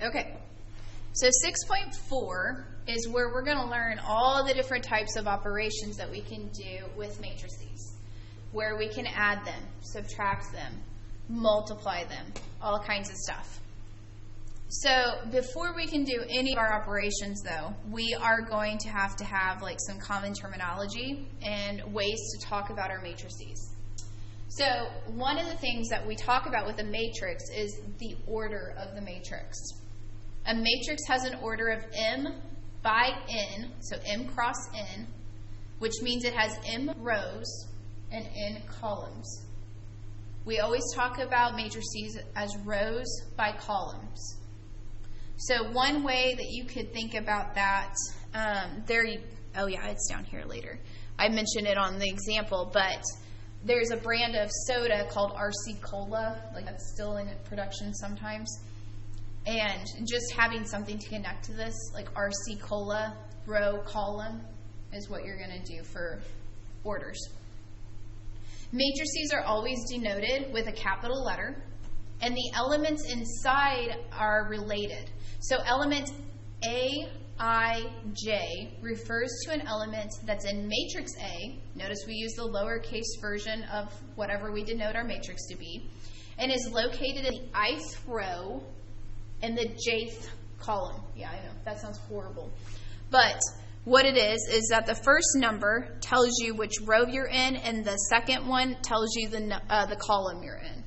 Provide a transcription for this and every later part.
Okay, so 6.4 is where we're going to learn all the different types of operations that we can do with matrices, where we can add them, subtract them, multiply them, all kinds of stuff. So before we can do any of our operations, though, we are going to have like some common terminology and ways to talk about our matrices. So one of the things that we talk about with a matrix is the order of the matrix. A matrix has an order of m by n, so m cross n, which means it has m rows and n columns. We always talk about matrices as rows by columns. So one way that you could think about that, oh yeah, it's down here later. I mentioned it on the example, but there's a brand of soda called RC Cola, like that's still in production sometimes. And just having something to connect to this, like RC Cola, row, column, is what you're going to do for orders. Matrices are always denoted with a capital letter, and the elements inside are related. So element Aij refers to an element that's in matrix A. Notice we use the lowercase version of whatever we denote our matrix to be, and is located in the ith row in the jth column. Yeah, I know, that sounds horrible. But what it is that the first number tells you which row you're in, and the second one tells you the column you're in.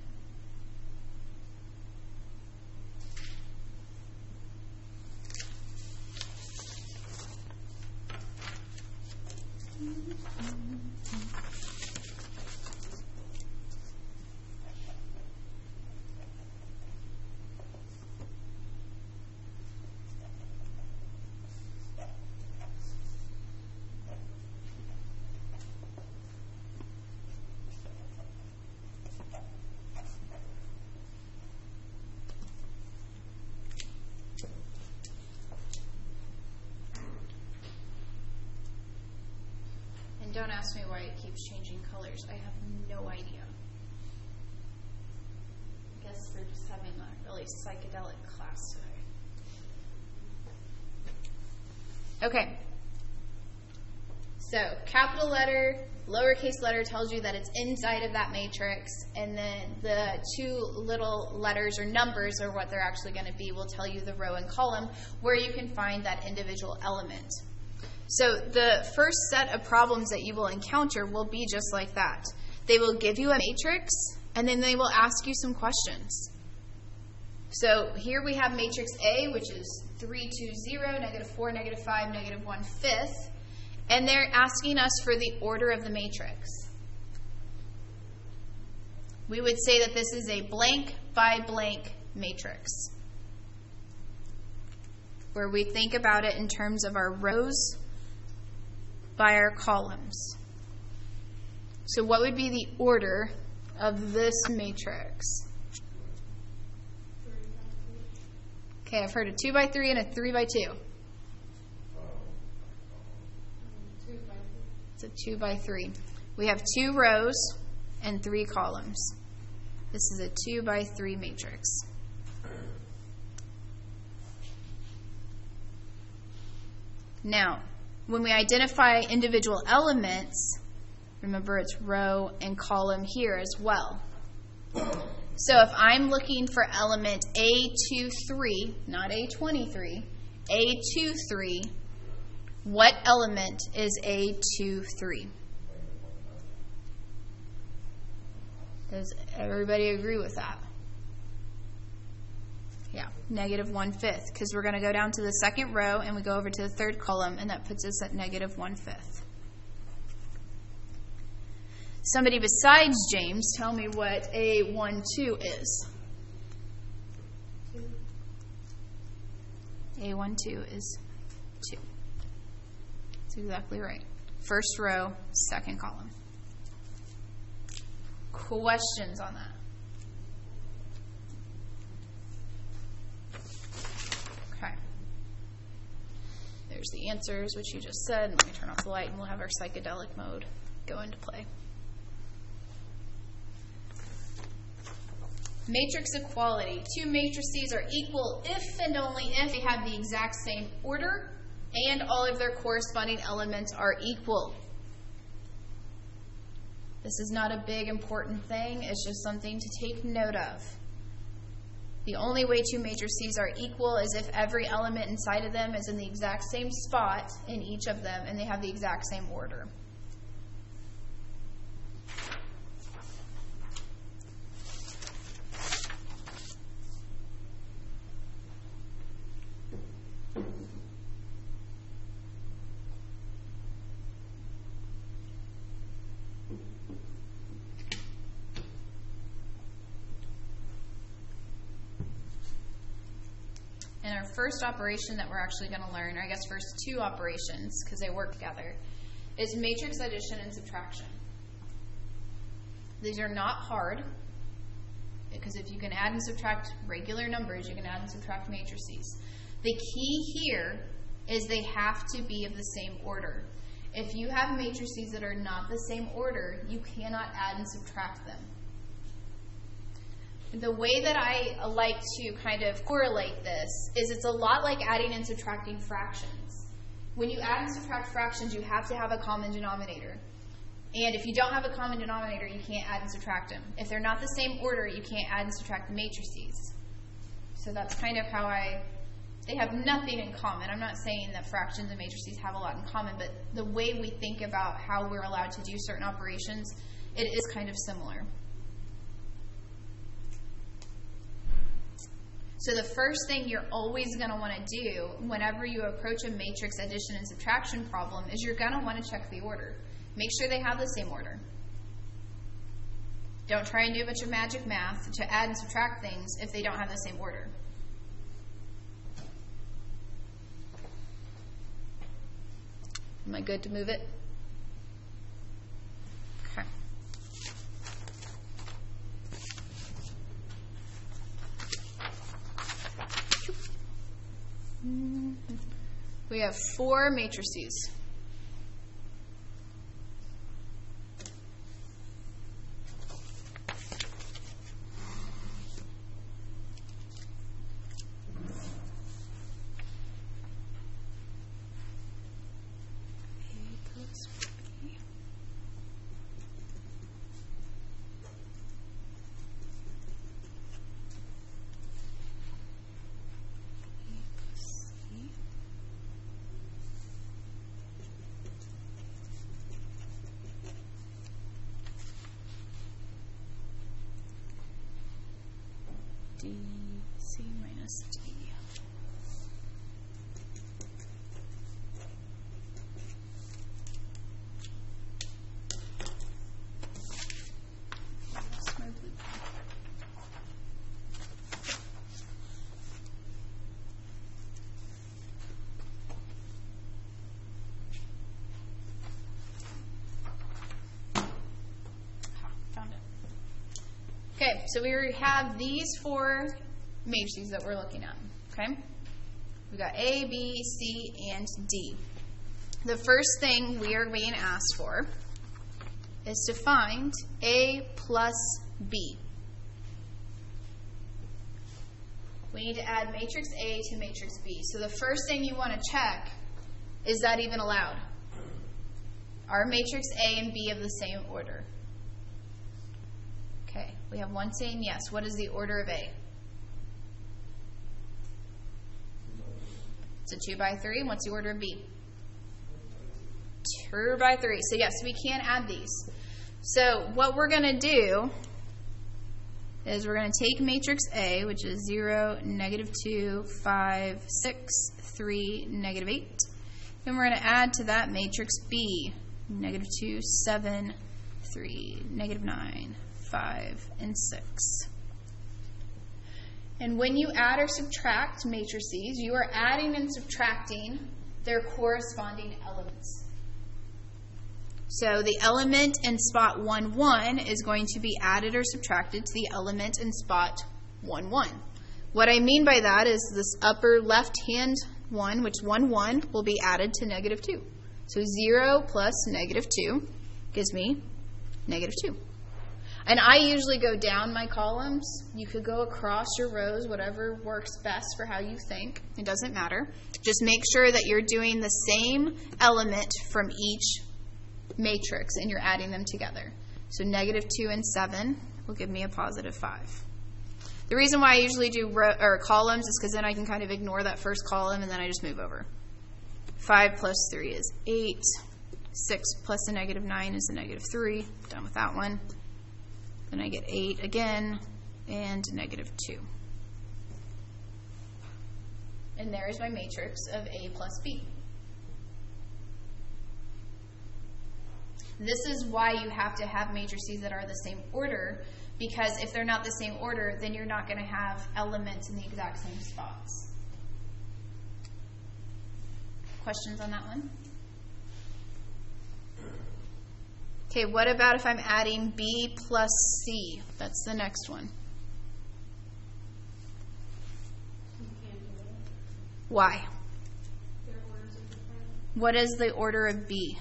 Don't ask me why it keeps changing colors. I have no idea. I guess we're just having a really psychedelic class today. Okay. So capital letter, lowercase letter tells you that it's inside of that matrix, and then the two little letters or numbers, or what they're actually going to be, will tell you the row and column where you can find that individual element. So the first set of problems that you will encounter will be just like that. They will give you a matrix, and then they will ask you some questions. So here we have matrix A, which is 3, 2, 0, -4, -5, -1/5. And they're asking us for the order of the matrix. We would say that this is a blank by blank matrix, where we think about it in terms of our rows by our columns. So what would be the order of this matrix? Okay, I've heard a 2 by 3 and a 3 by 2. It's a 2 by 3. We have 2 rows and 3 columns. This is a 2 by 3 matrix. Now, when we identify individual elements, remember it's row and column here as well. So if I'm looking for element A23, not A23, A23, what element is A23? Does everybody agree with that? Yeah, -1/5, because we're going to go down to the second row and we go over to the third column, and that puts us at -1/5. Somebody besides James, tell me what A12 is. A12 is 2. That's exactly right. First row, second column. Questions on that? Okay. There's the answers, which you just said. Let me turn off the light and we'll have our psychedelic mode go into play. Matrix equality. Two matrices are equal if and only if they have the exact same order and all of their corresponding elements are equal. This is not a big important thing, it's just something to take note of. The only way two matrices are equal is if every element inside of them is in the exact same spot in each of them and they have the exact same order. And our first operation that we're actually going to learn, or I guess first two operations, because they work together, is matrix addition and subtraction. These are not hard, because if you can add and subtract regular numbers, you can add and subtract matrices. The key here is they have to be of the same order. If you have matrices that are not the same order, you cannot add and subtract them. The way that I like to kind of correlate this is it's a lot like adding and subtracting fractions. When you add and subtract fractions, you have to have a common denominator. And if you don't have a common denominator, you can't add and subtract them. If they're not the same order, you can't add and subtract the matrices. So that's kind of how they have nothing in common. I'm not saying that fractions and matrices have a lot in common, but the way we think about how we're allowed to do certain operations, it is kind of similar. So the first thing you're always going to want to do whenever you approach a matrix addition and subtraction problem is you're going to want to check the order. Make sure they have the same order. Don't try and do a bunch of magic math to add and subtract things if they don't have the same order. Am I good to move it? Okay. We have four matrices. D, C minus D. That's my blue pen. Found it. Okay, so we have these four matrices that we're looking at, okay? We got A, B, C, and D. The first thing we are being asked for is to find A plus B. We need to add matrix A to matrix B. So the first thing you want to check, is that even allowed? Are matrix A and B of the same order? Okay, we have one saying yes. What is the order of A? It's a 2 by 3. What's the order of B? 2 by 3. So yes, we can add these. So what we're going to do is we're going to take matrix A, which is 0, -2, 5, 6, 3, -8. Then we're going to add to that matrix B, -2, 7, 3, -9. 5, and 6. And when you add or subtract matrices, you are adding and subtracting their corresponding elements. So the element in spot 1, 1 is going to be added or subtracted to the element in spot 1, 1. What I mean by that is this upper left-hand one, which 1, 1, will be added to -2. So 0 plus -2 gives me -2. And I usually go down my columns. You could go across your rows, whatever works best for how you think. It doesn't matter. Just make sure that you're doing the same element from each matrix and you're adding them together. So -2 and 7 will give me a +5. The reason why I usually do columns is because then I can kind of ignore that first column and then I just move over. 5 plus 3 is 8. 6 plus a -9 is a -3. Done with that one. Then I get 8 again and -2. And there's my matrix of A plus B. This is why you have to have matrices that are the same order, because if they're not the same order, then you're not going to have elements in the exact same spots. Questions on that one? Okay, what about if I'm adding B plus C? That's the next one. Why? What is the order of B?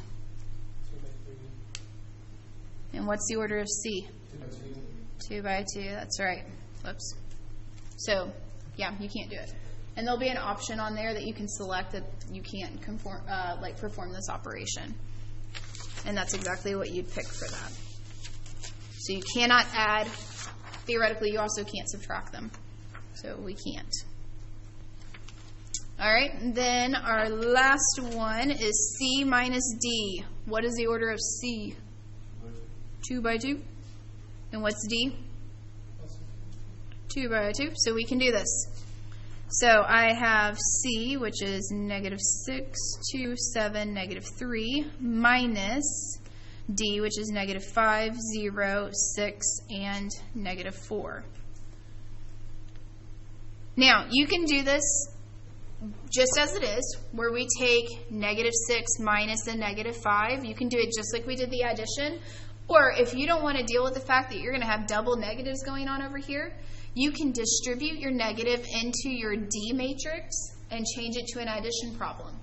And what's the order of C? 2 by 2, that's right. Whoops. So, yeah, you can't do it. And there'll be an option on there that you can select that you can't perform this operation. And that's exactly what you'd pick for that. So you cannot add. Theoretically, you also can't subtract them. So we can't. All right, and then our last one is C minus D. What is the order of C? 2 by 2. And what's D? 2 by 2. So we can do this. So I have C, which is -6, 2, 7, -3, minus D, which is -5, 0, 6, and -4. Now, you can do this just as it is, where we take -6 minus a -5. You can do it just like we did the addition. Or if you don't want to deal with the fact that you're going to have double negatives going on over here, you can distribute your negative into your D matrix and change it to an addition problem.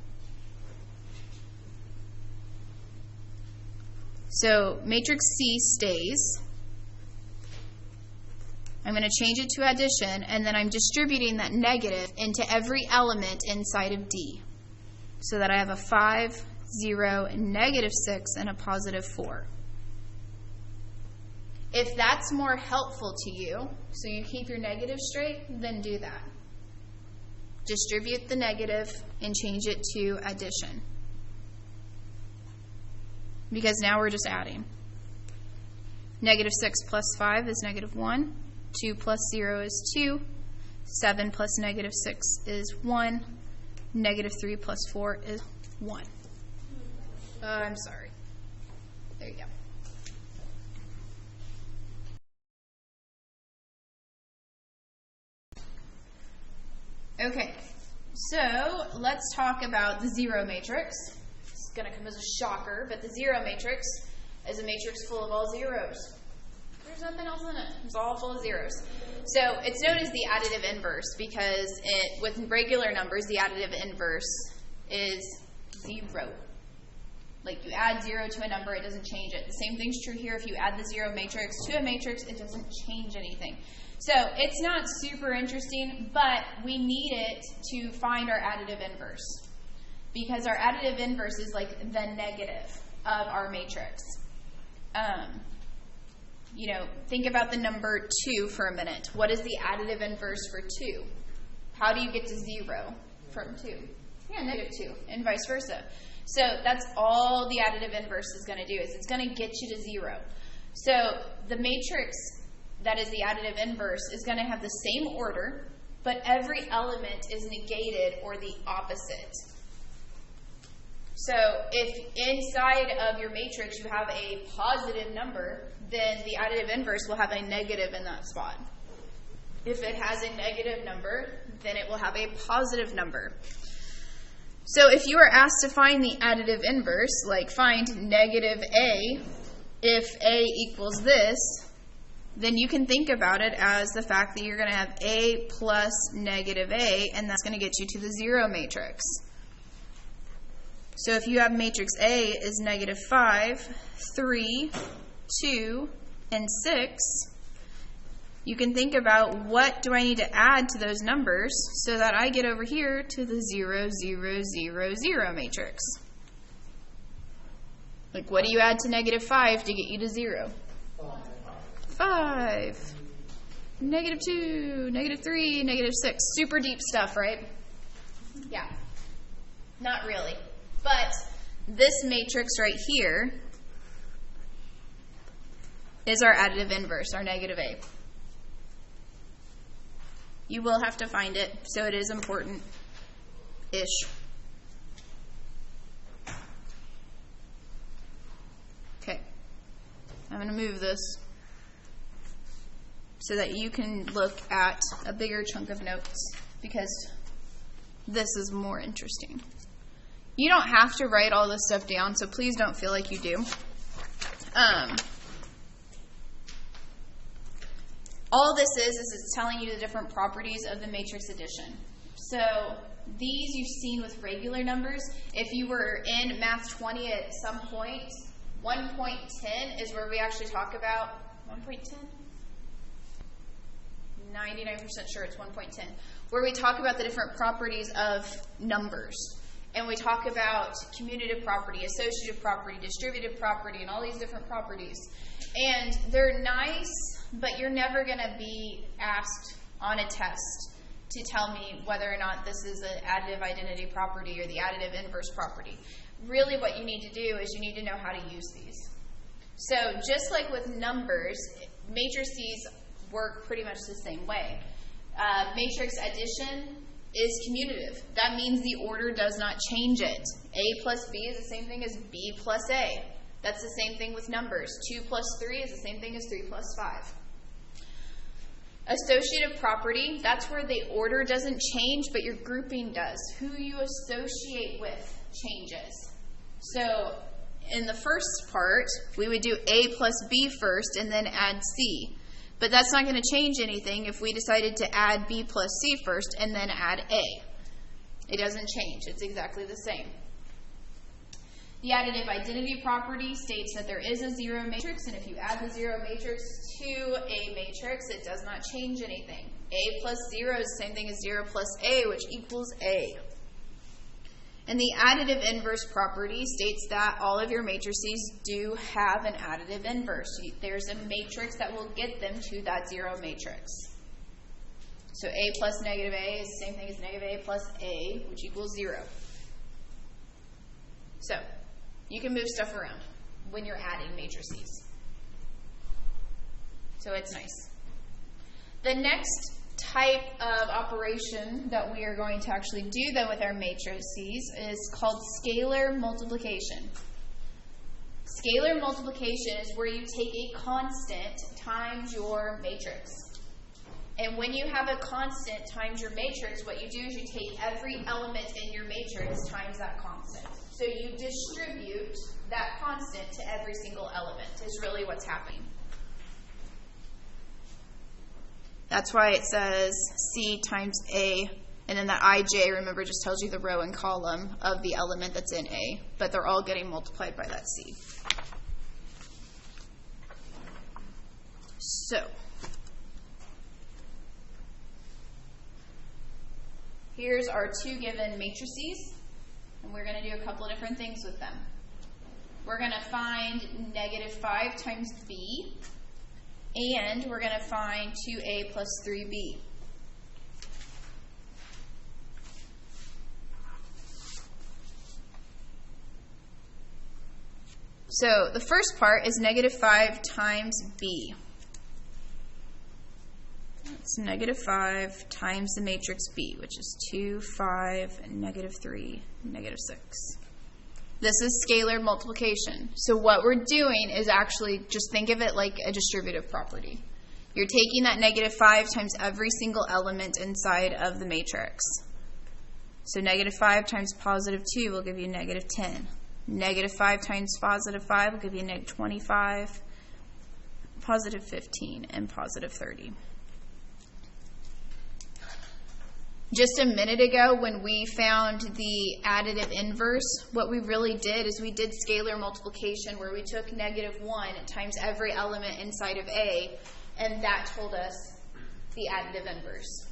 So matrix C stays. I'm going to change it to addition, and then I'm distributing that negative into every element inside of D. So that I have a 5, 0, -6, and a +4. If that's more helpful to you, so you keep your negative straight, then do that. Distribute the negative and change it to addition. Because now we're just adding. -6 plus 5 is -1. 2 plus 0 is 2. 7 plus -6 is 1. -3 plus 4 is 1. I'm sorry. There you go. Okay, so let's talk about the zero matrix. It's going to come as a shocker, but the zero matrix is a matrix full of all zeros. There's nothing else in it. It's all full of zeros. So it's known as the additive inverse because with regular numbers, the additive inverse is 0. Like you add 0 to a number, it doesn't change it. The same thing's true here. If you add the zero matrix to a matrix, it doesn't change anything. So it's not super interesting, but we need it to find our additive inverse because our additive inverse is like the negative of our matrix. Think about the number 2 for a minute. What is the additive inverse for 2? How do you get to 0 from 2? Yeah, -2, and vice versa. So that's all the additive inverse is going to do, is it's going to get you to 0. So the matrix that is the additive inverse is going to have the same order, but every element is negated or the opposite. So if inside of your matrix you have a positive number, then the additive inverse will have a negative in that spot. If it has a negative number, then it will have a positive number. So if you are asked to find the additive inverse, like find -A, if A equals this, then you can think about it as the fact that you're going to have A plus -A, and that's going to get you to the 0 matrix. So if you have matrix A is -5, 3, 2, and 6, you can think about what do I need to add to those numbers so that I get over here to the 0, 0, 0, 0 matrix. Like, what do you add to -5 to get you to 0? 5. -2, -3, -6. Super deep stuff, right? Yeah. Not really. But this matrix right here is our additive inverse, our -a. You will have to find it, so it is important-ish. Okay. I'm going to move this so that you can look at a bigger chunk of notes, because this is more interesting. You don't have to write all this stuff down, so please don't feel like you do. All this is it's telling you the different properties of the matrix addition. So these you've seen with regular numbers. If you were in Math 20 at some point, 1.10 is where we actually talk about 1.10? 99% sure it's 1.10, where we talk about the different properties of numbers. And we talk about commutative property, associative property, distributive property, and all these different properties. And they're nice, but you're never going to be asked on a test to tell me whether or not this is an additive identity property or the additive inverse property. Really what you need to do is you need to know how to use these. So just like with numbers, matrices work pretty much the same way. Matrix addition is commutative. That means the order does not change it. A plus B is the same thing as B plus A. That's the same thing with numbers. 2 plus 3 is the same thing as 3 plus 5. Associative property, that's where the order doesn't change, but your grouping does. Who you associate with changes. So in the first part, we would do A plus B first and then add C. But that's not going to change anything if we decided to add B plus C first and then add A. It doesn't change. It's exactly the same. The additive identity property states that there is a 0 matrix, and if you add the 0 matrix to a matrix, it does not change anything. A plus 0 is the same thing as 0 plus A, which equals A. And the additive inverse property states that all of your matrices do have an additive inverse. There's a matrix that will get them to that 0 matrix. So A plus -A is the same thing as -A plus A, which equals 0. So you can move stuff around when you're adding matrices. So it's nice. The next type of operation that we are going to actually do then with our matrices is called scalar multiplication. Scalar multiplication is where you take a constant times your matrix. And when you have a constant times your matrix, what you do is you take every element in your matrix times that constant. So you distribute that constant to every single element is really what's happening. That's why it says C times A, and then that IJ, remember, just tells you the row and column of the element that's in A, but they're all getting multiplied by that C. So, here's our two given matrices, and we're going to do a couple of different things with them. We're going to find -5 times B, and we're going to find 2A plus 3B. So the first part is -5 times B. It's -5 times the matrix B, which is 2, 5, -3, -6. This is scalar multiplication. So what we're doing is actually, just think of it like a distributive property. You're taking that -5 times every single element inside of the matrix. So -5 times +2 will give you -10. -5 times +5 will give you -25, +15, and +30. Just a minute ago when we found the additive inverse, what we really did is we did scalar multiplication where we took -1 times every element inside of A, and that told us the additive inverse.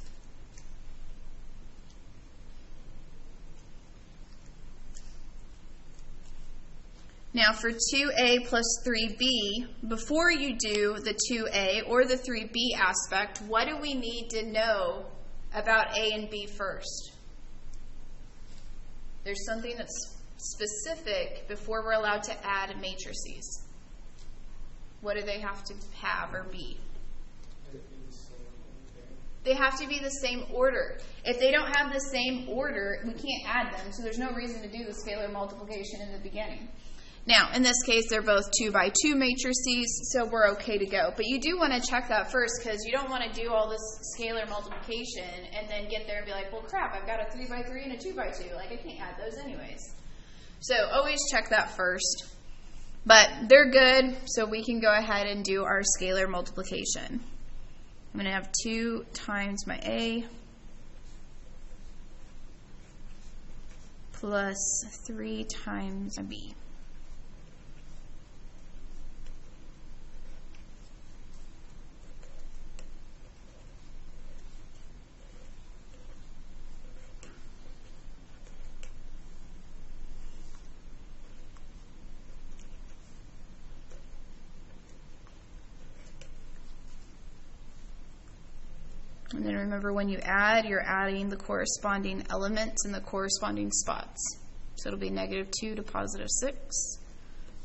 Now for 2A plus 3B, before you do the 2A or the 3B aspect, what do we need to know about A and B first? There's something that's specific before we're allowed to add matrices. What do they have to have or be? They have to be the same order. If they don't have the same order, we can't add them, so there's no reason to do the scalar multiplication in the beginning. Now, in this case, they're both 2 by 2 matrices, so we're okay to go. But you do want to check that first because you don't want to do all this scalar multiplication and then get there and be like, well, crap, I've got a 3 by 3 and a 2 by 2. Like, I can't add those anyways. So always check that first. But they're good, so we can go ahead and do our scalar multiplication. I'm going to have 2 times my A plus 3 times my B. And then remember, when you add, you're adding the corresponding elements in the corresponding spots. So it'll be -2 to +6,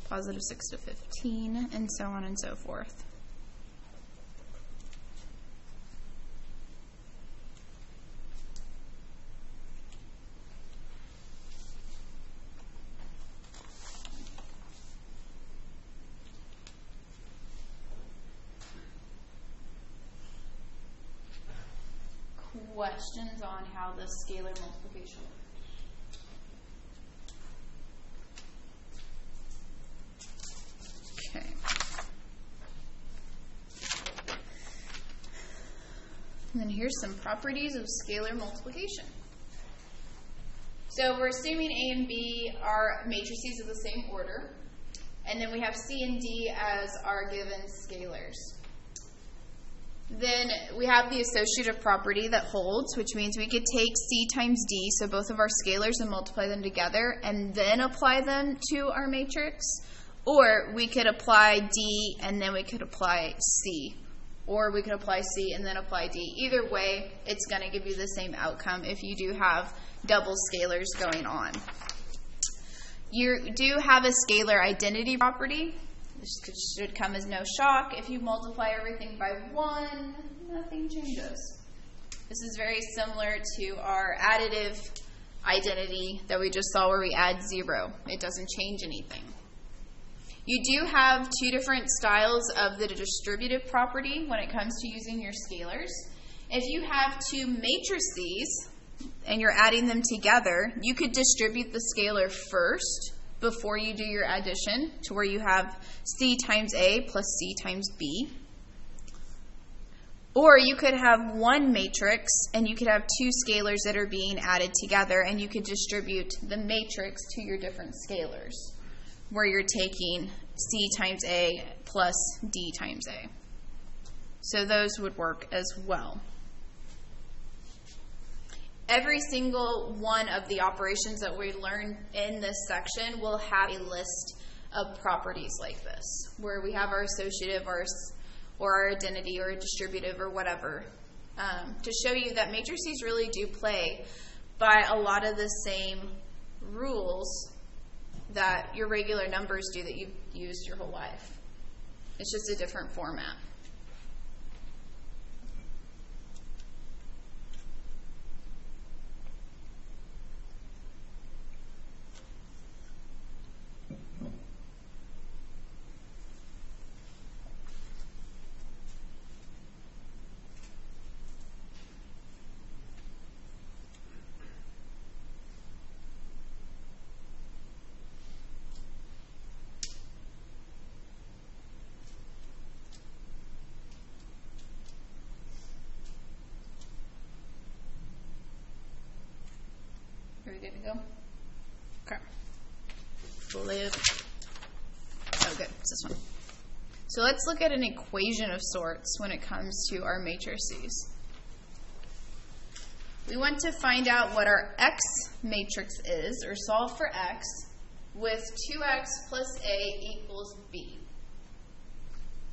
+6 to 15, and so on and so forth. Questions on how the scalar multiplication works? Okay. And then here's some properties of scalar multiplication. So we're assuming A and B are matrices of the same order, and then we have C and D as our given scalars. Then we have the associative property that holds, which means we could take C times D, so both of our scalars, and multiply them together and then apply them to our matrix. Or we could apply D and then we could apply C. Or we could apply C and then apply D. Either way, it's going to give you the same outcome if you do have double scalars going on. You do have a scalar identity property. This should come as no shock. If you multiply everything by 1, nothing changes. This is very similar to our additive identity that we just saw where we add 0. It doesn't change anything. You do have 2 different styles of the distributive property when it comes to using your scalars. If you have 2 matrices and you're adding them together, you could distribute the scalar first before you do your addition to where you have C times A plus C times B. Or you could have one matrix and you could have 2 scalars that are being added together, and you could distribute the matrix to your different scalars where you're taking C times A plus D times A. So those would work as well. Every single one of the operations that we learn in this section will have a list of properties like this, where we have our associative or our identity or distributive or whatever, to show you that matrices really do play by a lot of the same rules that your regular numbers do that you've used your whole life. It's just a different format. good to go? Okay. Flip. Oh, good. It's this one. So let's look at an equation of sorts when it comes to our matrices. We want to find out what our x matrix is, or solve for x, with 2x plus a equals b.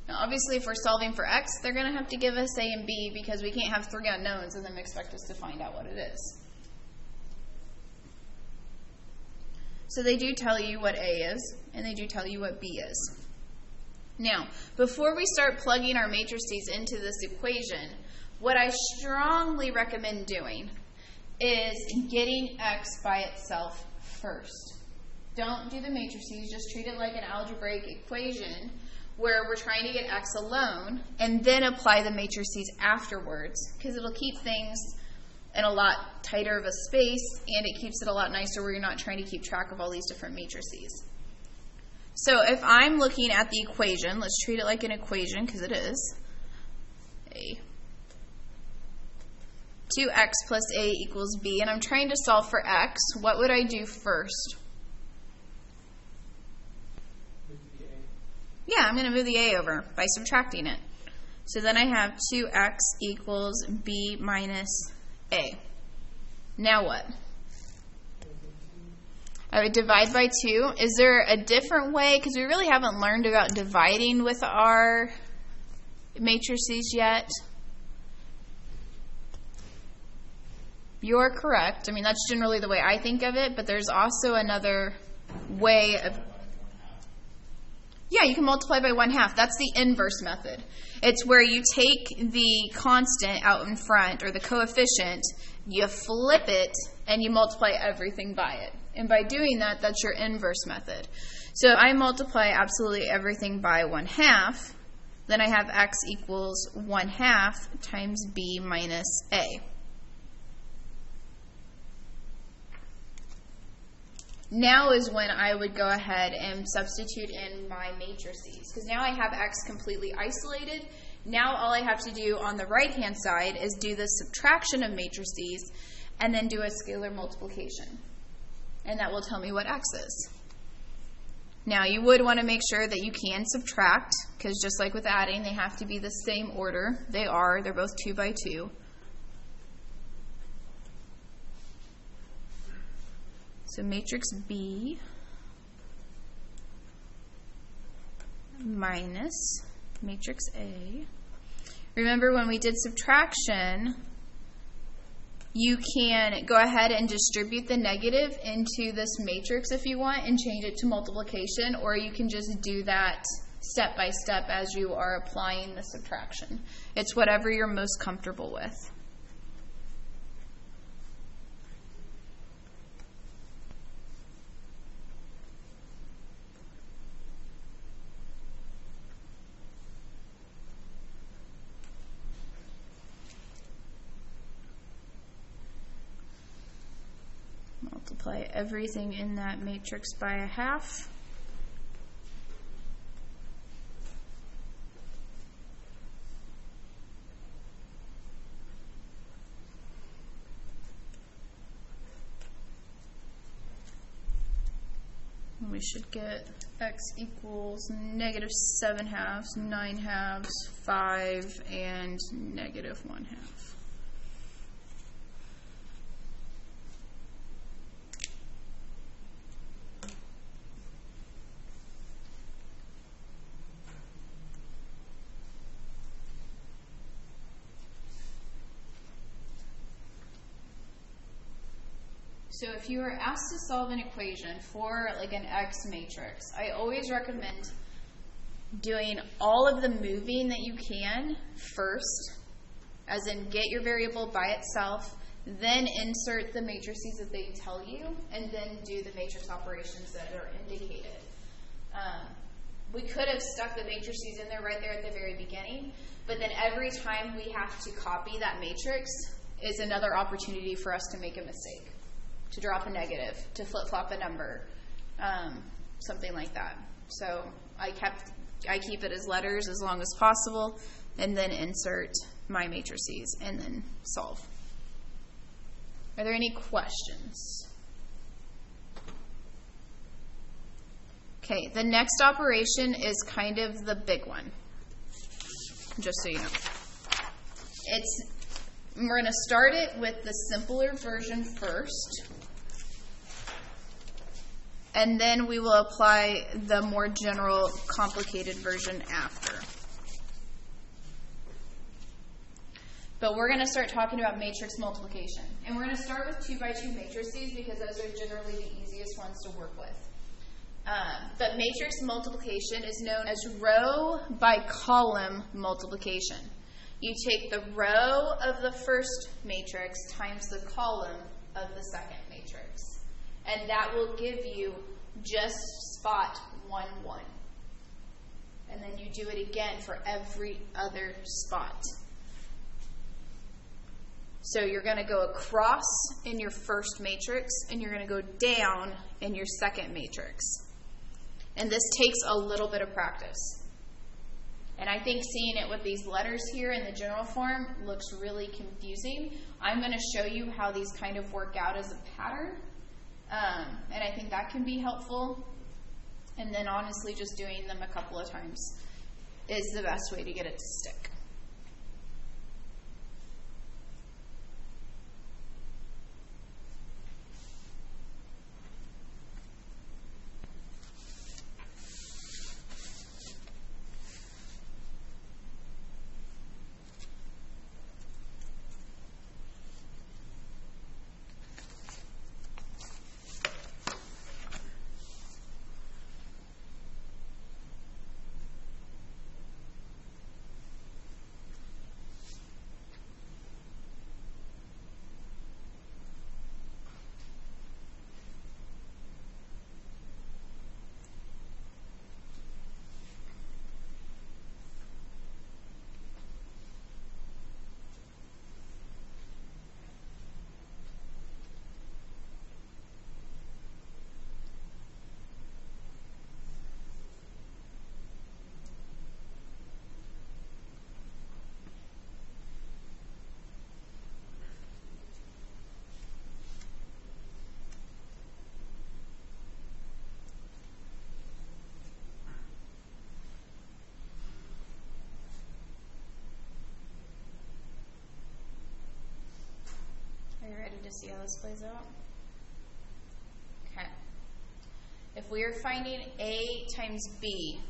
Now, obviously, if we're solving for x, they're going to have to give us a and b because we can't have 3 unknowns and then expect us to find out what it is. So they do tell you what a is, and they do tell you what b is. Now, before we start plugging our matrices into this equation, what I strongly recommend doing is getting x by itself first. Don't do the matrices, just treat it like an algebraic equation where we're trying to get x alone and then apply the matrices afterwards, because it'll keep things in a lot tighter of a space and it keeps it a lot nicer where you're not trying to keep track of all these different matrices. So if I'm looking at the equation, let's treat it like an equation because it is. 2x plus a equals b, and I'm trying to solve for x. What would I do first? Yeah, I'm going to move the a over by subtracting it. So then I have 2x equals b minus a. Now what? I would divide by 2. Is there a different way? Because we really haven't learned about dividing with our matrices yet. You're correct. I mean, that's generally the way I think of it, but there's also another way of... Yeah, you can multiply by 1/2. That's the inverse method. It's where you take the constant out in front, or the coefficient, you flip it, and you multiply everything by it. And by doing that, that's your inverse method. So if I multiply absolutely everything by 1/2, then I have x equals 1/2 times b minus a. Now is when I would go ahead and substitute in my matrices, because now I have x completely isolated. Now all I have to do on the right-hand side is do the subtraction of matrices and then do a scalar multiplication. And that will tell me what x is. Now you would want to make sure that you can subtract, because just like with adding, they have to be the same order. They're both 2 by 2. So matrix B minus matrix A. Remember when we did subtraction, you can go ahead and distribute the negative into this matrix if you want and change it to multiplication, or you can just do that step by step as you are applying the subtraction. It's whatever you're most comfortable with. Multiply everything in that matrix by 1/2. And we should get x equals -7/2, 9/2, 5, and -1/2. So if you are asked to solve an equation for like an X matrix, I always recommend doing all of the moving that you can first, as in get your variable by itself, then insert the matrices that they tell you, and then do the matrix operations that are indicated. We could have stuck the matrices in there right there at the very beginning, but then every time we have to copy that matrix is another opportunity for us to make a mistake, to drop a negative, to flip-flop a number, something like that. So I keep it as letters as long as possible, and then insert my matrices, and then solve. Are there any questions? Okay, the next operation is kind of the big one, just so you know. We're going to start it with the simpler version first, and then we will apply the more general, complicated version after. But we're going to start talking about matrix multiplication. And we're going to start with 2 by 2 matrices because those are generally the easiest ones to work with. But matrix multiplication is known as row by column multiplication. You take the row of the first matrix times the column of the second matrix. And that will give you just spot 1, 1. And then you do it again for every other spot. So you're going to go across in your first matrix, and you're going to go down in your second matrix. And this takes a little bit of practice. And I think seeing it with these letters here in the general form looks really confusing. I'm going to show you how these kind of work out as a pattern. And I think that can be helpful. And then honestly, just doing them a couple of times is the best way to get it to stick. Are you ready to see how this plays out? Okay. If we are finding A times B,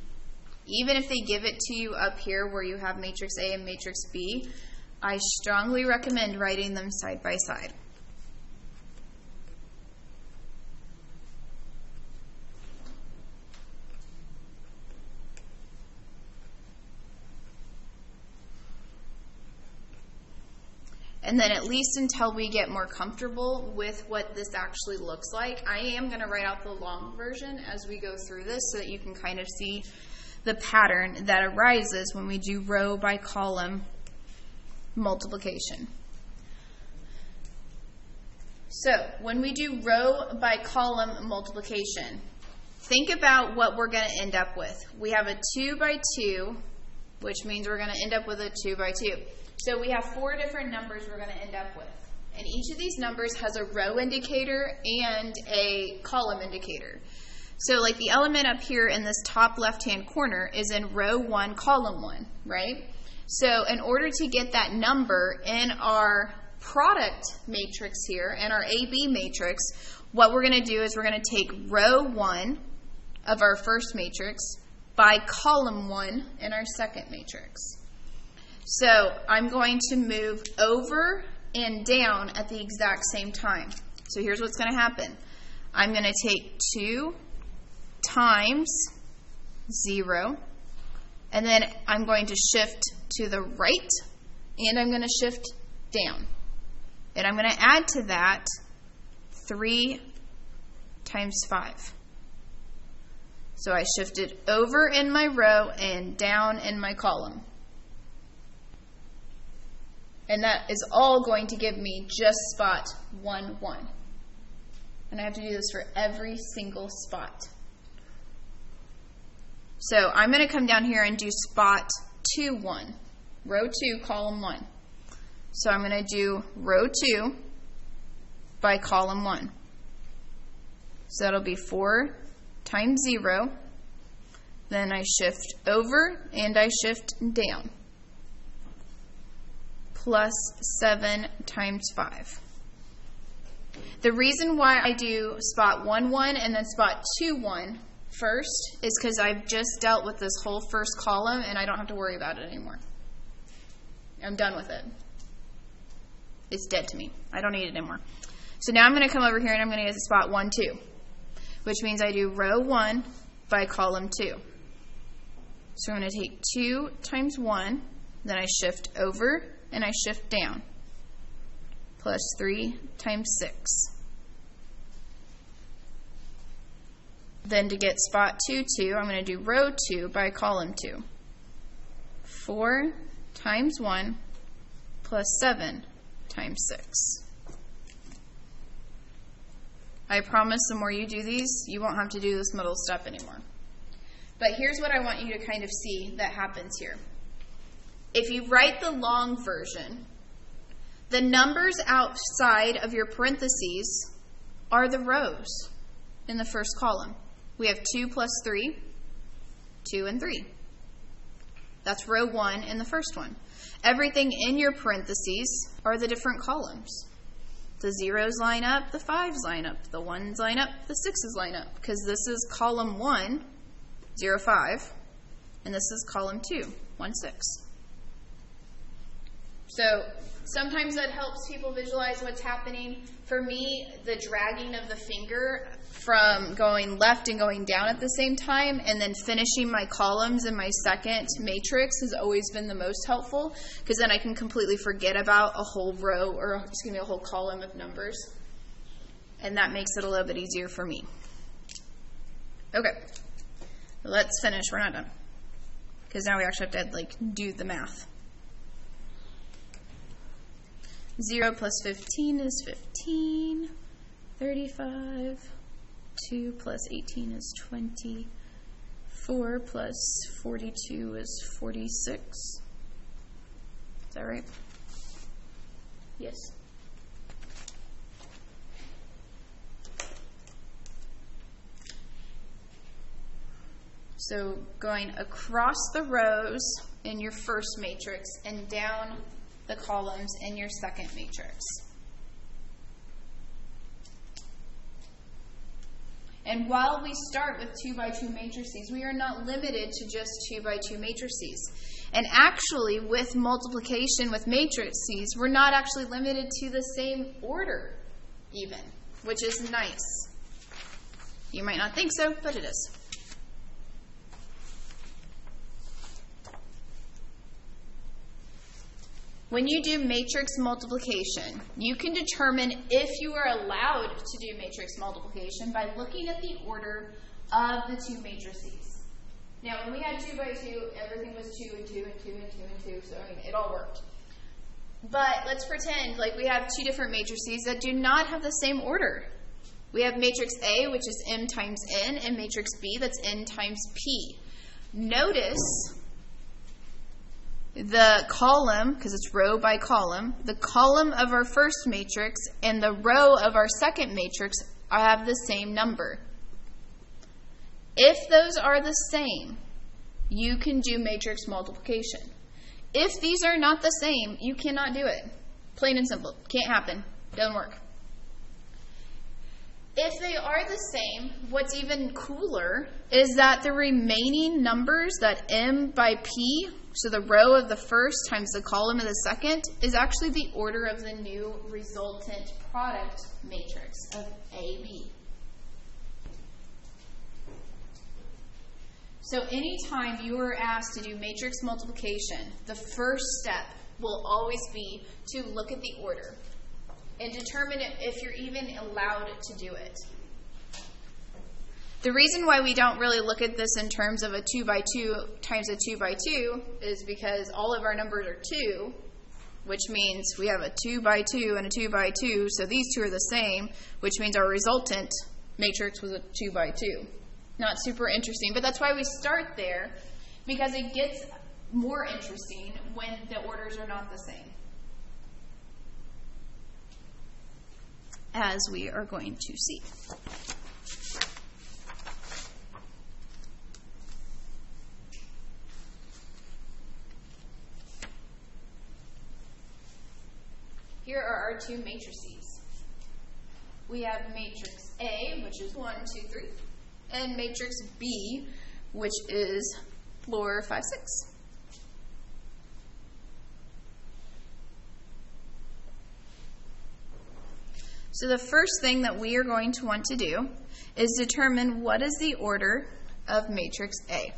even if they give it to you up here where you have matrix A and matrix B, I strongly recommend writing them side by side. And then at least until we get more comfortable with what this actually looks like, I am going to write out the long version as we go through this so that you can kind of see the pattern that arises when we do row by column multiplication. So when we do row by column multiplication, think about what we're going to end up with. We have a 2 by 2, which means we're going to end up with a 2 by 2. So we have 4 different numbers we're going to end up with. And each of these numbers has a row indicator and a column indicator. So like the element up here in this top left-hand corner is in row 1, column 1, right? So in order to get that number in our product matrix here, in our AB matrix, what we're going to do is we're going to take row 1 of our first matrix by column 1 in our second matrix. So I'm going to move over and down at the exact same time. So here's what's going to happen. I'm going to take 2 times 0, and then I'm going to shift to the right, and I'm going to shift down. And I'm going to add to that 3 times 5. So I shifted over in my row and down in my column. And that is all going to give me just spot 1, 1. And I have to do this for every single spot. So I'm going to come down here and do spot 2, 1. Row 2, column 1. So I'm going to do row 2 by column 1. So that'll be 4 times 0 then I shift over, and I shift down. Plus 7 times 5. The reason why I do spot 1, 1 and then spot 2, 1 first is because I've just dealt with this whole first column and I don't have to worry about it anymore. I'm done with it. It's dead to me. I don't need it anymore. So now I'm going to come over here and I'm going to get spot 1, 2, which means I do row 1 by column 2. So I'm going to take 2 times 1, then I shift over and I shift down. Plus 3 times 6. Then to get spot 2, 2, I'm going to do row 2 by column 2. 4 times 1 plus 7 times 6. I promise the more you do these, you won't have to do this middle step anymore. But here's what I want you to kind of see that happens here. If you write the long version, the numbers outside of your parentheses are the rows in the first column. We have 2 plus 3, 2 and 3. That's row 1 in the first one. Everything in your parentheses are the different columns. The zeros line up, the 5s line up, the 1s line up, the 6s line up, because this is column 1, 0, 5, and this is column 2, 1, 6. So sometimes that helps people visualize what's happening. For me, the dragging of the finger from going left and going down at the same time and then finishing my columns in my second matrix has always been the most helpful, because then I can completely forget about a whole row or a whole column of numbers. And that makes it a little bit easier for me. Okay, let's finish. We're not done, because now we actually have to do the math. 0 plus 15 is 15, 35, 2 plus 18 is 20, 4 plus 42 is 46. Is that right? Yes. So going across the rows in your first matrix and down the columns in your second matrix. And while we start with 2 by 2 matrices, we are not limited to just 2 by 2 matrices. And actually, with multiplication with matrices, we're not actually limited to the same order even, which is nice. You might not think so, but it is. When you do matrix multiplication, you can determine if you are allowed to do matrix multiplication by looking at the order of the 2 matrices. Now, when we had 2 by 2, everything was 2 and 2 and 2 and 2 and 2, so it all worked. But let's pretend like we have 2 different matrices that do not have the same order. We have matrix A, which is m times n, and matrix B, that's n times p. Notice the column, because it's row by column, the column of our first matrix and the row of our second matrix have the same number. If those are the same, you can do matrix multiplication. If these are not the same, you cannot do it. Plain and simple. Can't happen. Doesn't work. If they are the same, what's even cooler is that the remaining numbers, that m by p, so the row of the first times the column of the second, is actually the order of the new resultant product matrix of AB. So anytime you are asked to do matrix multiplication, the first step will always be to look at the order and determine if you're even allowed to do it. The reason why we don't really look at this in terms of a 2 by 2 times a 2 by 2 is because all of our numbers are 2, which means we have a 2 by 2 and a 2 by 2, so these two are the same, which means our resultant matrix was a 2 by 2. Not super interesting, but that's why we start there, because it gets more interesting when the orders are not the same, as we are going to see. our two matrices. We have matrix A, which is 1, 2, 3, and matrix B, which is floor 5, 6. So the first thing that we are going to want to do is determine what is the order of matrix A.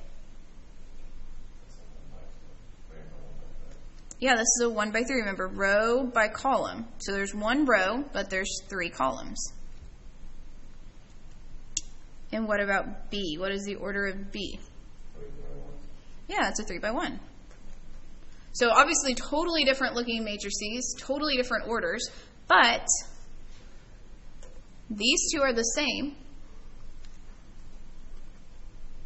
Yeah, this is a 1 by 3. Remember, row by column. So there's one row, but there's 3 columns. And what about B? What is the order of B? 3 by 1. Yeah, it's a 3 by 1. So obviously totally different looking matrices, totally different orders, but these two are the same.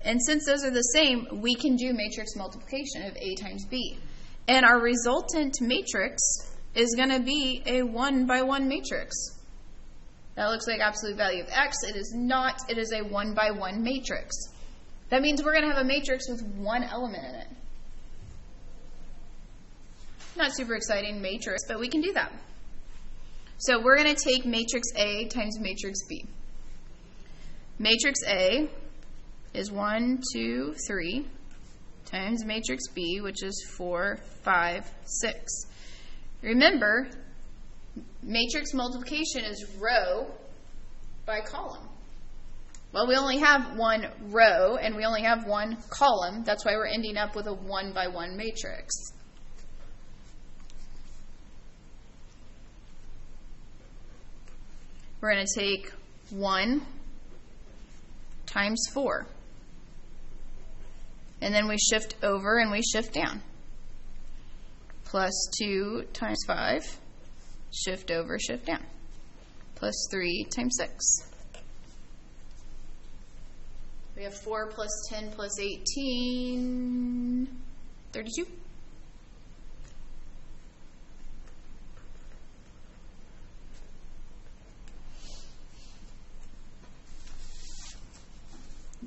And since those are the same, we can do matrix multiplication of A times B. And our resultant matrix is going to be a 1 by 1 matrix. That looks like absolute value of X. It is not. It is a 1 by 1 matrix. That means we're going to have a matrix with one element in it. Not super exciting matrix, but we can do that. So we're going to take matrix A times matrix B. Matrix A is 1, 2, 3 times matrix B, which is 4, 5, 6. Remember, matrix multiplication is row by column. Well, we only have one row and we only have one column. That's why we're ending up with a 1 by 1 matrix. We're going to take 1 times 4. And then we shift over and we shift down. Plus 2 times 5. Shift over, shift down. Plus 3 times 6. We have 4 plus 10 plus 18. 32.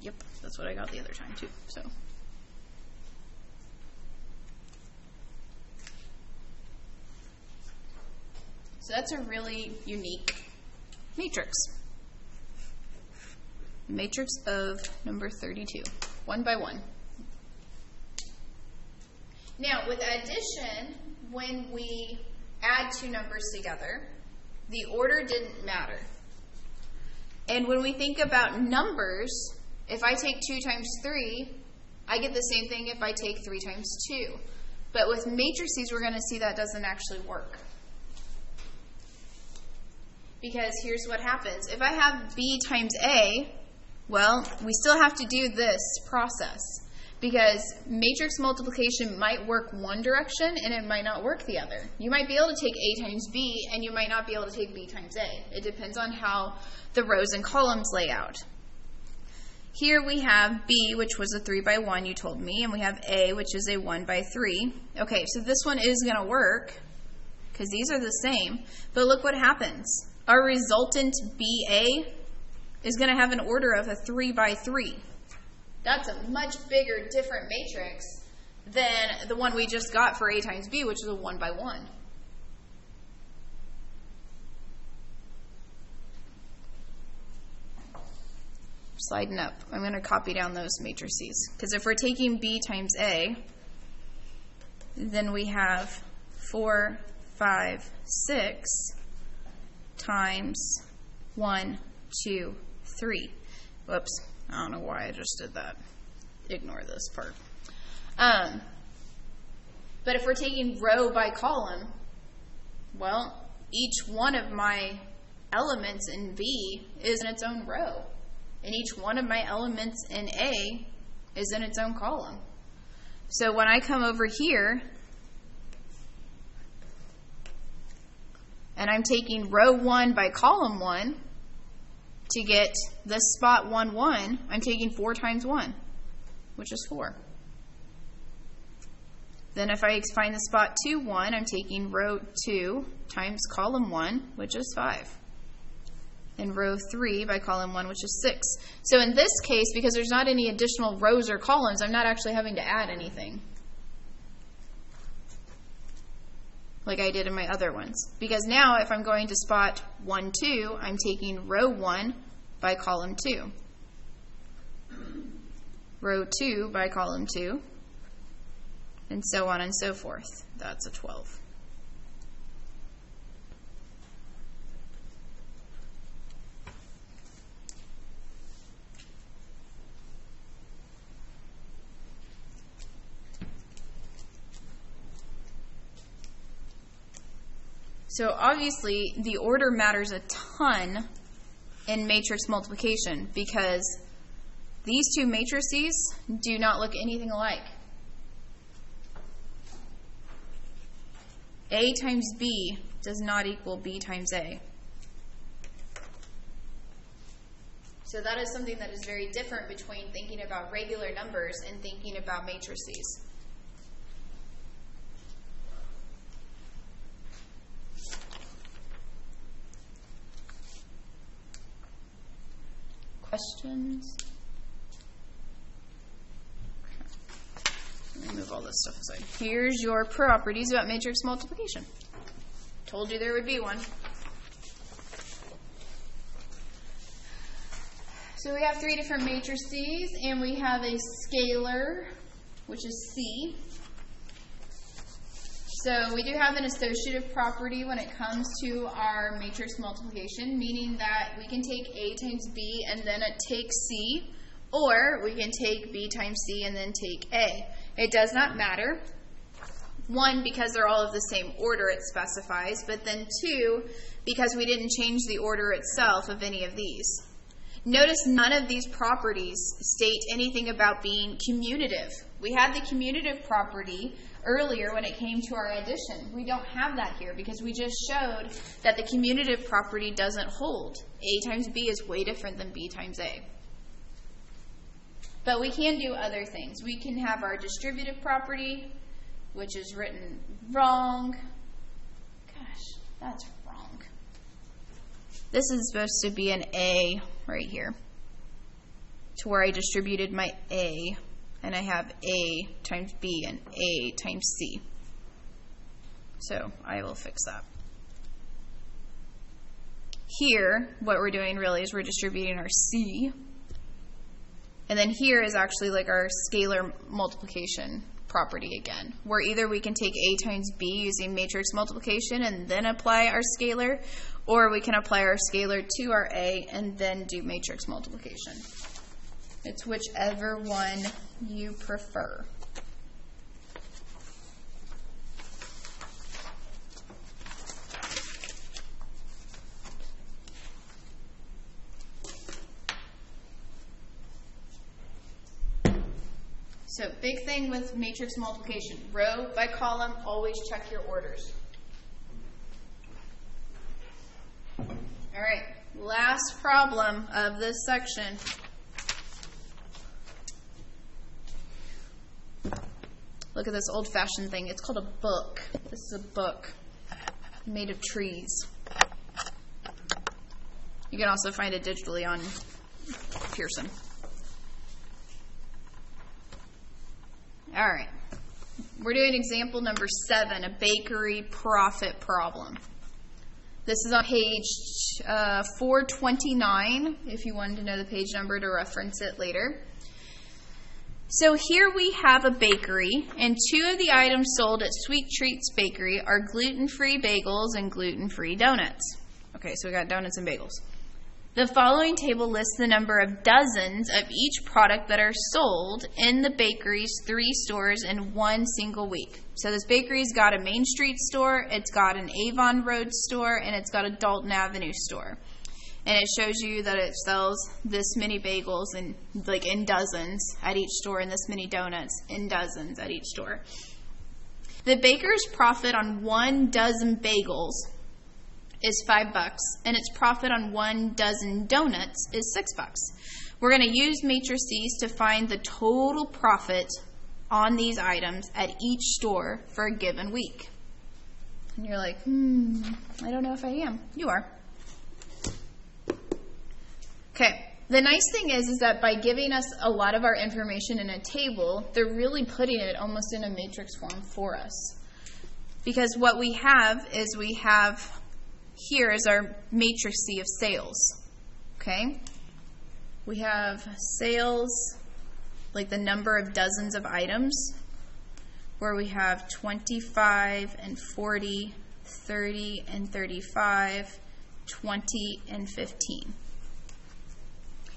Yep, that's what I got the other time too. So that's a really unique matrix. Matrix of number 32, 1 by 1. Now, with addition, when we add two numbers together, the order didn't matter. And when we think about numbers, if I take 2 times 3, I get the same thing if I take 3 times 2. But with matrices, we're going to see that doesn't actually work. Because here's what happens. If I have B times A, well, we still have to do this process. Because matrix multiplication might work one direction and it might not work the other. You might be able to take A times B and you might not be able to take B times A. It depends on how the rows and columns lay out. Here we have B, which was a 3 by 1, you told me, and we have A, which is a 1 by 3. Okay, so this one is going to work because these are the same. But look what happens. Our resultant BA is going to have an order of a 3 by 3. That's a much bigger, different matrix than the one we just got for A times B, which is a 1 by 1. Sliding up. I'm going to copy down those matrices. Because if we're taking B times A, then we have 4, 5, 6 times 1, 2, 3. Whoops. I don't know why I just did that. Ignore this part. But if we're taking row by column, well, each one of my elements in B is in its own row. And each one of my elements in A is in its own column. So when I come over here, and I'm taking row 1 by column 1, to get this spot 1, 1, I'm taking 4 times 1, which is 4. Then if I find the spot 2, 1, I'm taking row 2 times column 1, which is 5. And row 3 by column 1, which is 6. So in this case, because there's not any additional rows or columns, I'm not actually having to add anything. like I did in my other ones. Because now if I'm going to spot 1, 2, I'm taking row 1 by column 2. Row 2 by column 2, and so on and so forth. That's a 12. So obviously the order matters a ton in matrix multiplication because these two matrices do not look anything alike. A times B does not equal B times A. So that is something that is very different between thinking about regular numbers and thinking about matrices. Questions? Let me move all this stuff aside. Here's your properties about matrix multiplication. Told you there would be one. So we have 3 different matrices, and we have a scalar, which is C. So we do have an associative property when it comes to our matrix multiplication, meaning that we can take A times B and then take C, or we can take B times C and then take A. It does not matter. 1, because they're all of the same order it specifies, but then 2, because we didn't change the order itself of any of these. Notice none of these properties state anything about being commutative. We had the commutative property earlier when it came to our addition. We don't have that here because we just showed that the commutative property doesn't hold. A times B is way different than B times A. But we can do other things. We can have our distributive property, which is written wrong. Gosh, that's wrong. This is supposed to be an A right here, to where I distributed my A, and I have A times B and A times C. So I will fix that. Here, what we're doing really is we're distributing our C. And then here is actually like our scalar multiplication property again, where either we can take A times B using matrix multiplication and then apply our scalar, or we can apply our scalar to our A and then do matrix multiplication. It's whichever one you prefer. So big thing with matrix multiplication, row by column, always check your orders. All right, last problem of this section. Look at this old-fashioned thing. It's called a book. This is a book made of trees. You can also find it digitally on Pearson. All right, we're doing example number 7, a bakery profit problem. This is on page 429, if you wanted to know the page number to reference it later. So here we have a bakery, and 2 of the items sold at Sweet Treats Bakery are gluten-free bagels and gluten-free donuts. Okay, so we got donuts and bagels. The following table lists the number of dozens of each product that are sold in the bakery's 3 stores in one single week. So this bakery's got a Main Street store, it's got an Avon Road store, and it's got a Dalton Avenue store. And it shows you that it sells this many bagels in dozens at each store, and this many donuts in dozens at each store. The baker's profit on 1 dozen bagels is $5, and its profit on 1 dozen donuts is $6. We're going to use matrices to find the total profit on these items at each store for a given week. And you're like, I don't know if I am. You are. Okay. The nice thing is that by giving us a lot of our information in a table, they're really putting it almost in a matrix form for us. Because what we have is here is our matrix of sales. Okay? We have sales, like the number of dozens of items, where we have 25 and 40, 30 and 35, 20 and 15.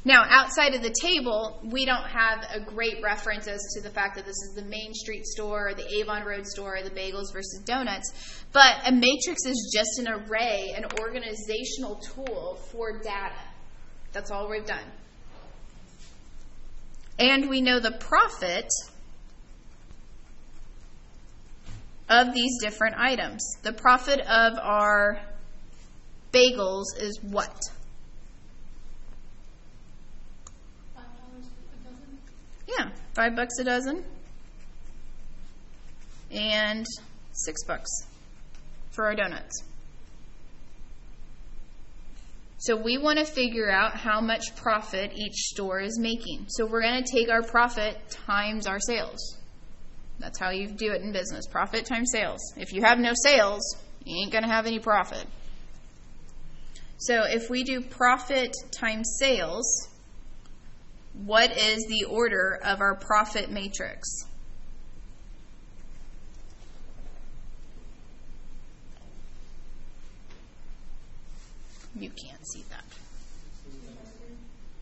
Now, outside of the table, we don't have a great reference as to the fact that this is the Main Street store, or the Avon Road store, or the bagels versus donuts. But a matrix is just an array, an organizational tool for data. That's all we've done. And we know the profit of these different items. The profit of our bagels is what? Yeah, $5 a dozen, and $6 for our donuts. So we want to figure out how much profit each store is making. So we're going to take our profit times our sales. That's how you do it in business. Profit times sales. If you have no sales, you ain't going to have any profit. So if we do profit times sales, what is the order of our profit matrix? You can't see that.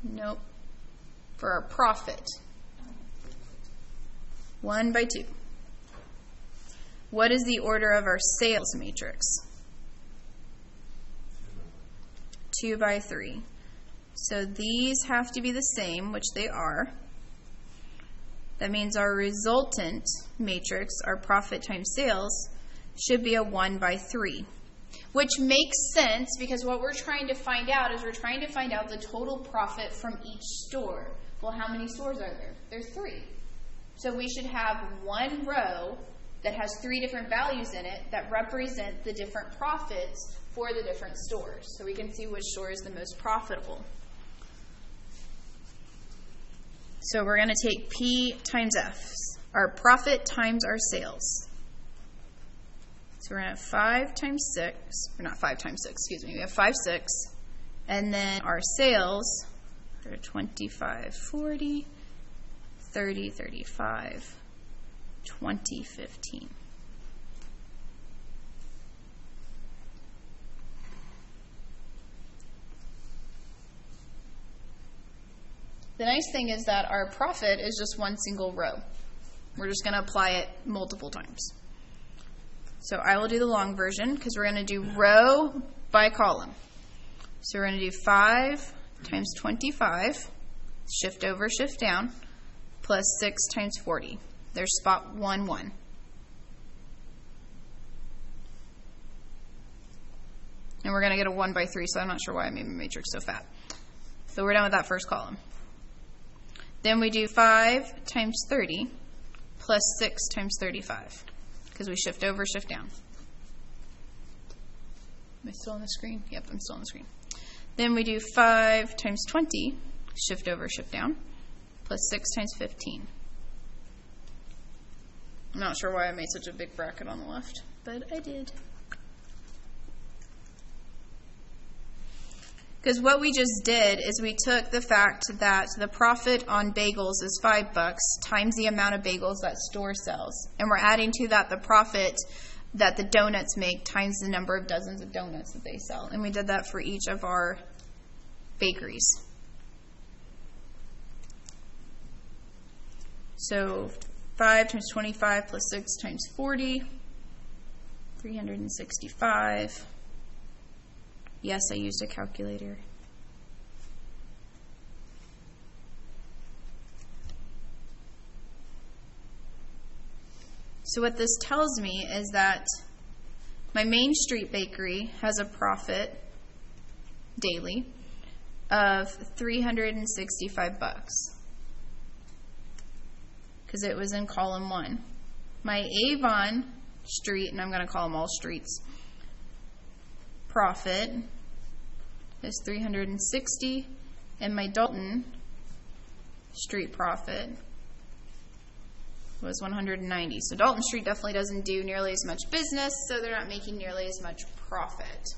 Nope. For our profit. 1 by 2. What is the order of our sales matrix? 2 by 3. So these have to be the same, which they are. That means our resultant matrix, our profit times sales, should be a 1 by 3. Which makes sense because what we're trying to find out is we're trying to find out the total profit from each store. Well, how many stores are there? There's 3. So we should have one row that has 3 different values in it that represent the different profits for the different stores. So we can see which store is the most profitable. So we're going to take P times F, our profit times our sales. So we're going to have 5 times 6, or not 5 times 6, excuse me. We have 5, 6. And then our sales are 25, 40, 30, 35, 20, 15. The nice thing is that our profit is just one single row. We're just going to apply it multiple times. So I will do the long version because we're going to do row by column. So we're going to do 5 times 25, shift over, shift down, plus 6 times 40. There's spot 1, 1. And we're going to get a 1 by 3, so I'm not sure why I made my matrix so fat. So we're done with that first column. Then we do 5 times 30 plus 6 times 35 because we shift over, shift down. Am I still on the screen? Yep, I'm still on the screen. Then we do 5 times 20, shift over, shift down, plus 6 times 15. I'm not sure why I made such a big bracket on the left, but I did. Because what we just did is we took the fact that the profit on bagels is $5 times the amount of bagels that store sells. And we're adding to that the profit that the donuts make times the number of dozens of donuts that they sell. And we did that for each of our bakeries. So 5 times 25 plus 6 times 40, 365. Yes, I used a calculator. So what this tells me is that my Main Street bakery has a profit daily of $365 because it was in column 1. My Avon Street, and I'm going to call them all streets, profit is $360, and my Dalton Street profit was 190. So Dalton Street definitely doesn't do nearly as much business, so they're not making nearly as much profit.